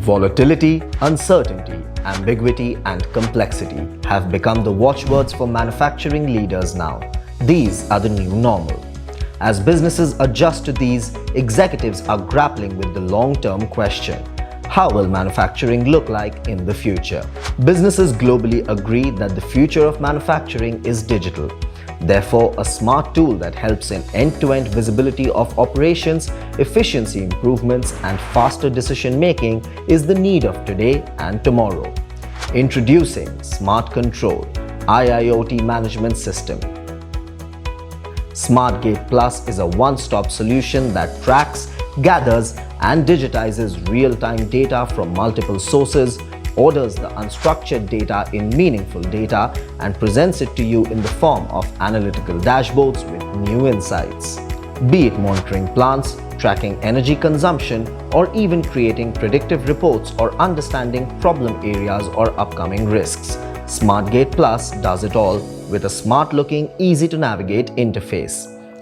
Volatility, uncertainty, ambiguity, and complexity have become the watchwords for manufacturing leaders now. These are the new normal. As businesses adjust to these, executives are grappling with the long-term question: how will manufacturing look like in the future? Businesses globally agree that the future of manufacturing is digital. Therefore, a smart tool that helps in end-to-end visibility of operations, efficiency improvements, and faster decision-making is the need of today and tomorrow. Introducing Smart Control, IIoT Management System. Smartgate Plus is a one-stop solution that tracks, gathers, and digitizes real-time data from multiple sources, orders the unstructured data in meaningful data, and presents it to you in the form of analytical dashboards with new insights. Be it monitoring plants, tracking energy consumption, or even creating predictive reports or understanding problem areas or upcoming risks, Smartgate Plus does it all with a smart-looking, easy-to-navigate interface.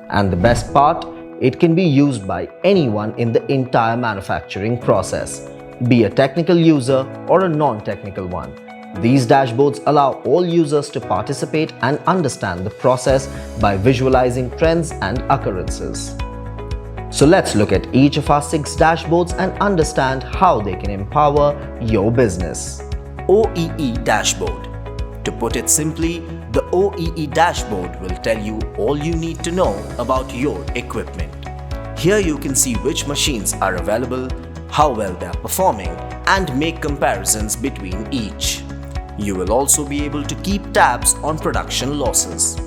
And the best part, it can be used by anyone in the entire manufacturing process, be a technical user or a non-technical one. These dashboards allow all users to participate and understand the process by visualizing trends and occurrences. So let's look at each of our 6 dashboards and understand how they can empower your business. OEE Dashboard. To put it simply, the OEE dashboard will tell you all you need to know about your equipment. Here you can see which machines are available, how well they are performing, and make comparisons between each. You will also be able to keep tabs on production losses.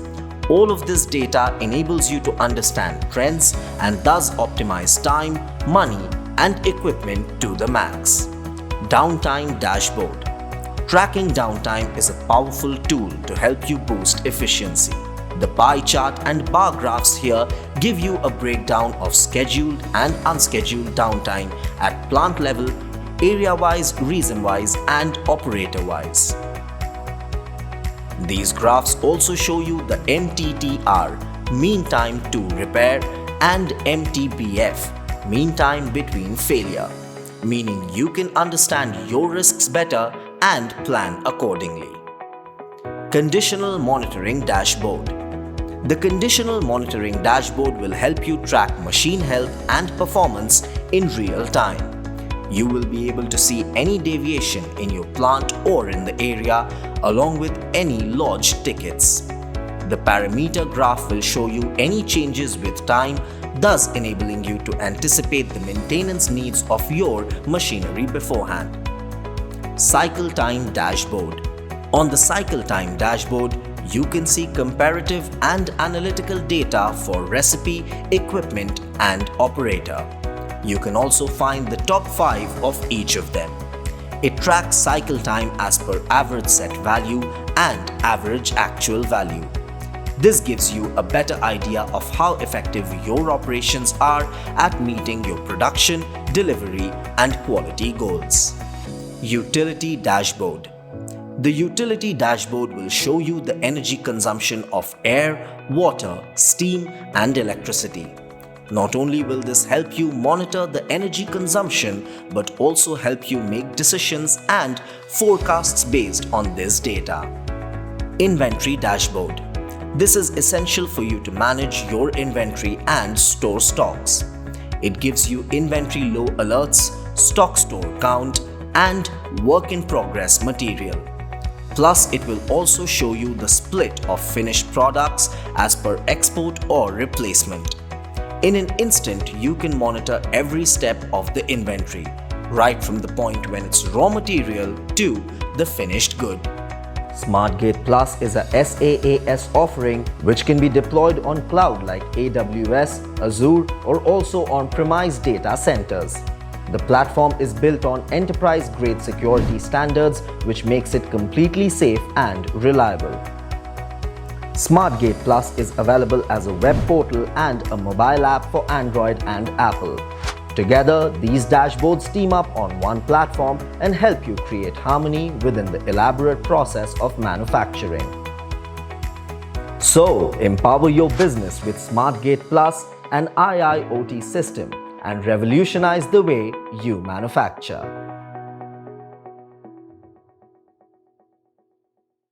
All of this data enables you to understand trends and thus optimize time, money, and equipment to the max. Downtime Dashboard. Tracking downtime is a powerful tool to help you boost efficiency. The pie chart and bar graphs here give you a breakdown of scheduled and unscheduled downtime at plant level, area-wise, reason-wise, and operator-wise. These graphs also show you the MTTR, mean time to repair, and MTBF, mean time between failure, meaning you can understand your risks better and plan accordingly. Conditional Monitoring Dashboard. The Conditional Monitoring Dashboard will help you track machine health and performance in real time. You will be able to see any deviation in your plant or in the area, along with any lodged tickets. The parameter graph will show you any changes with time, thus enabling you to anticipate the maintenance needs of your machinery beforehand. Cycle Time Dashboard. On the Cycle Time Dashboard, you can see comparative and analytical data for recipe, equipment, and operator. You can also find the top 5 of each of them. It tracks cycle time as per average set value and average actual value. This gives you a better idea of how effective your operations are at meeting your production, delivery, and quality goals. Utility Dashboard. The Utility Dashboard will show you the energy consumption of air, water, steam, and electricity. Not only will this help you monitor the energy consumption, but also help you make decisions and forecasts based on this data. Inventory Dashboard. This is essential for you to manage your inventory and store stocks. It gives you inventory low alerts, stock store count, and work in progress material. Plus, it will also show you the split of finished products as per export or replacement. In an instant, you can monitor every step of the inventory, right from the point when it's raw material to the finished good. Smartgate Plus is a SaaS offering which can be deployed on cloud like AWS, Azure, or also on-premise data centers. The platform is built on enterprise-grade security standards, which makes it completely safe and reliable. Smartgate Plus is available as a web portal and a mobile app for Android and Apple. Together, these dashboards team up on one platform and help you create harmony within the elaborate process of manufacturing. So, empower your business with Smartgate Plus, an IIoT system, and revolutionize the way you manufacture.